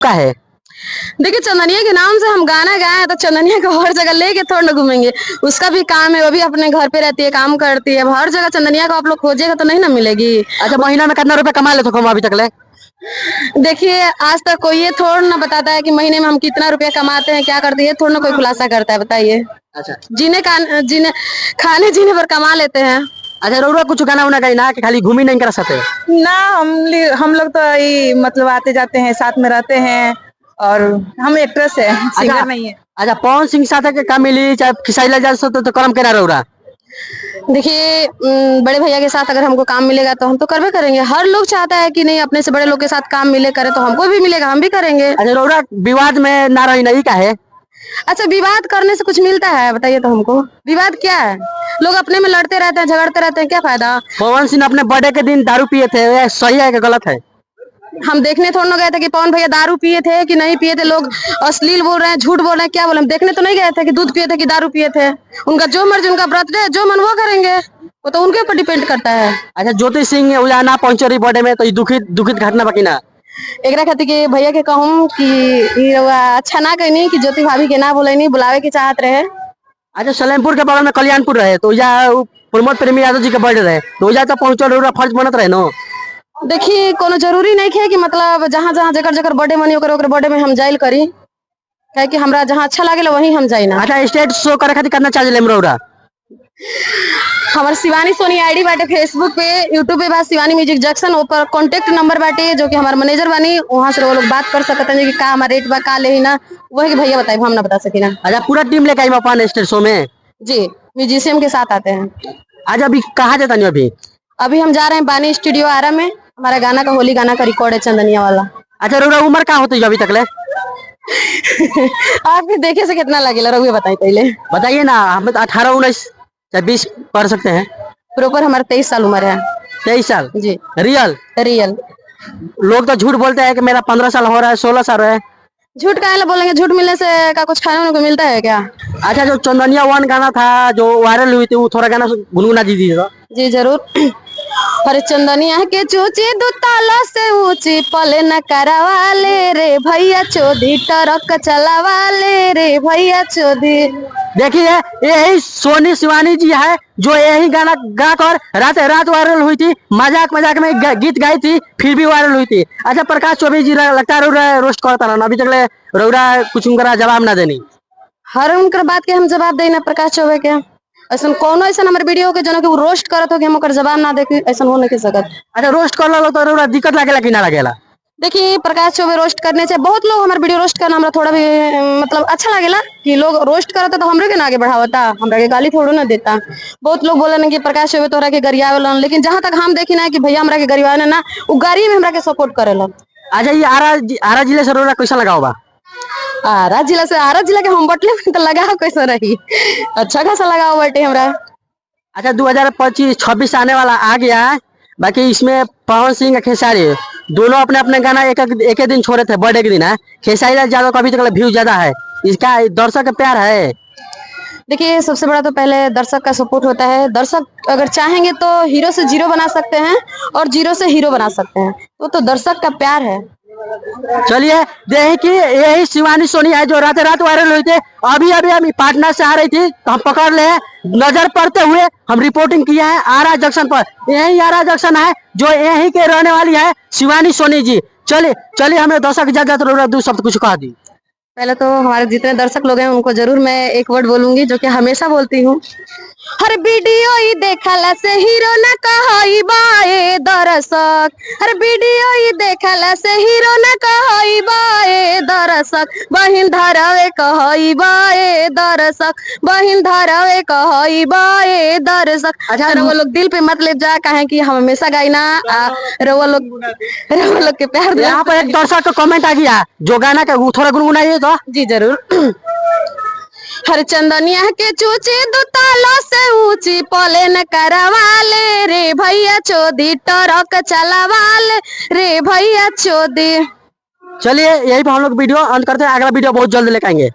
का है। देखिए, चंदनिया के नाम से हम गाना गाए हैं तो चंदनिया को हर जगह लेके थोड़ा ना घूमेंगे। उसका भी काम है, वो भी अपने घर पे रहती है, काम करती है। अब हर जगह चंदनिया को आप लोग खोजेगा तो नहीं ना मिलेगी। अच्छा, महीना में कितना रुपए कमा लेते हो अभी तक ले? देखिए, आज तक कोई ये थोड़ा ना बताता है कि महीने में हम कितना रुपया कमाते हैं, क्या करते हैं, थोड़ा ना कोई खुलासा करता है। बताइए। अच्छा, जीने खाने जीने पर कमा लेते हैं। अच्छा, रोड कुछ गाना उना गाई ना कि खाली घूमी नहीं कर सकते ना? हम लोग तो ये मतलब आते जाते हैं, साथ में रहते हैं, और हम एक्ट्रेस है, सिंगर नहीं है। अच्छा, पवन सिंह साथ के काम मिली चाहे खिसाइला जा सकते तो कर्म केना रौरा? देखिए, बड़े भैया के साथ अगर हमको काम मिलेगा तो हम तो करबे करेंगे। हर लोग चाहता है कि नहीं अपने से बड़े लोग के साथ काम मिले करे, तो हमको भी मिलेगा, हम भी करेंगे। अच्छा, रौरा विवाद में ना रही नहीं का है? अच्छा, विवाद करने से कुछ मिलता है? बताइए तो हमको, विवाद क्या है? लोग अपने में लड़ते रहते हैं, झगड़ते रहते हैं, क्या फायदा? पवन सिंह अपने बर्थडे के दिन दारू पिए थे, ये सही है कि गलत है? हम देखने थोड़ा ना गए थे कि पवन भैया दारू पिए थे कि नहीं पिए थे। लोग अश्लील बोल रहे हैं, झूठ बोल रहे हैं, क्या बोले? हम देखने तो नहीं गए थे कि दूध पिए थे कि दारू पिए थे। उनका जो मर्जी, उनका बर्थडे जो मन वो करेंगे, वो तो उनके ऊपर डिपेंड करता है। अच्छा, ज्योति सिंह उजाना पहुंचे रही बर्थडे में तो ये दुखित घटना बाकी ना एकरा खातिर के भैया के कहूं कि ई रउआ अच्छा ना कहनी कि ज्योति भाभी के ना बोलेनी, बुलावे के चाहत रहे। अच्छा, सलेमपुर के बगल में कल्याणपुर रहे तो प्रमोद प्रेमी यादव जी के बर्थडे रहे तो तो पहुंचल फर्ज बनत रहे नो। देखिए, कोनो जरूरी नहीं है कि मतलब जहाँ जहाँ जकर जकर बर्थडे मनी ओकर बर्थडे में हम जाइल करी, क्या कि हमरा जहाँ अच्छा लागेला वहीं हम जाई ना। अच्छा, स्टेज शो करे खातिर कितना चार्ज लेम रौरा? हमारे शिवानी सोनी आईडी बाटे फेसबुक पे, यूट्यूब पे बा शिवानी म्यूजिक जंक्शन, ऊपर कांटेक्ट नंबर बाटे जो कि हमारे मैनेजर बानी, वहां से वो लोग बात कर सकते हैं कि का हमारा रेट बा का ले ना, वही के भैया बताए, हम ना बता सकी ना। अच्छा, पूरा टीम लेके आई अपन स्टेज शो में? जी, म्यूजिशियम के साथ आते हैं। आज अभी कहाँ जाता नहीं? अभी हम जा रहे हैं बानी स्टूडियो आरा में, हमारा गाना का होली गाना का रिकॉर्ड है चंदनिया वाला। अच्छा, रौरा उम्र क्या होती है अभी तक ले? आपके देखे से कितना लगेगा रघुए बताइए पहले। बताइए ना, हम 18 19 या 20 पढ़ सकते हैं। प्रॉपर हमारा 23 साल उम्र है। 23 साल? जी। रियल? रियल। लोग तो झूठ बोलते हैं कि मेरा 15 साल हो रहा है, 16 साल है। झूठ काहे बोलेंगे? झूठ मिलने से का कुछ खाने को मिलता है क्या? अच्छा, जो चंदनिया 1 गाना था जो वायरल हुई थी, वो थोड़ा गाना गुनगुना दीजिएगा। जी जरूर। अरे चंदनिया के चूची दुताला से ऊंची पले न करवा ले रे भैया चोदी, ट्रक चलावा ले रे भैया चोदी। देखिए, यही सोनी शिवानी जी है जो यही गाना गा कर रात रात वायरल हुई थी, मजाक मजाक में गीत गाई थी, फिर भी वायरल हुई थी। अच्छा, प्रकाश चौबे जी लगता है रोस्ट करता ना, अभी तक रौरा कुछ उनका जवाब ना देनी। हर उनकर बात के हम जवाब देना प्रकाश चौबे के। ऐसा कौन ऐसा हमारे वीडियो के जनो कि वो रोस्ट करत हो कि हम ओकर जवाब ना दे, ऐसा हो नहीं सकत। अच्छा, रोस्ट कर लो तो रौरा दिक्कत लागेला कि ना लागेला? देखिए, प्रकाश चौबे रोस्ट करने से बहुत लोग हमारे वीडियो रोस्ट करना हमरा थोड़ा भी मतलब अच्छा लगेला कि लोग रोस्ट करता तो हमरे के ना आगे बढ़ावता, हमरा के गाली थोड़ा ना देता। बहुत लोग बोले ना कि प्रकाश चौबे तोहरा के गरियावलन, लेकिन जहां तक हम देखी ना कि भैया हमरा के गरियावे ना, वो गाड़ी में हमरा के सपोर्ट करेला। अच्छा, ये आरा जिले से रौरा कैसा लगाओ बा? आरा जिला के हम बटले में तो लगाओ कैसा रही, अच्छा खासा लगाओ बटे हमरा। अच्छा, 2025-26 आने वाला आ गया है, बाकी इसमें पवन सिंह और खेसारी दोनों अपने अपने गाना एक दिन छोड़े थे बर्थडे के दिन है। खेसारी ज्यादा को अभी तक व्यू ज्यादा है, इसका दर्शक का प्यार है। देखिए, सबसे बड़ा तो पहले दर्शक का सपोर्ट होता है। दर्शक अगर चाहेंगे तो हीरो से जीरो बना सकते हैं और जीरो से हीरो बना सकते हैं, तो दर्शक का प्यार है। चलिए, देखिए यही शिवानी सोनी है जो रात रात वायरल हुई थे, अभी हम पाटना से आ रही थी तो हम पकड़ ले, नजर पड़ते हुए हम रिपोर्टिंग किया है आरा जंक्शन पर। यही आरा जंक्शन है जो यही के रहने वाली है शिवानी सोनी जी। चलिए हमें दर्शक इजाजत दो शब्द कुछ कहा दी। पहले तो हमारे जितने दर्शक लोग हैं उनको जरूर मैं एक वर्ड बोलूंगी जो कि हमेशा बोलती हूँ। हर वीडियो ही देखला से हीरो न कहई बाए दर्शक, हर वीडियो ही देखला से हीरो न कहई बाए दर्शक, बहिन धरवे कहई बाए दर्शक, बहिन धरवे कहई बाए दर्शक। अच्छा, वो लोग दिल पे मत ले जा, कहे कि हम हमेशा गाई ना, रवा लोग के प्यार। यहाँ पर एक दर्शक का कमेंट आ गया जो गाना का थोड़ा गुनगुनाइए तो। जी जरूर। हर चंदनिया के चूची दुताला से ऊंची पले न करवा ले रे भैया चोदी, ट्रक चलावा ले रे भैया चोदी। चलिए, यही पर हम लोग वीडियो अंत करते हैं, अगला वीडियो बहुत जल्द लेकर आएंगे।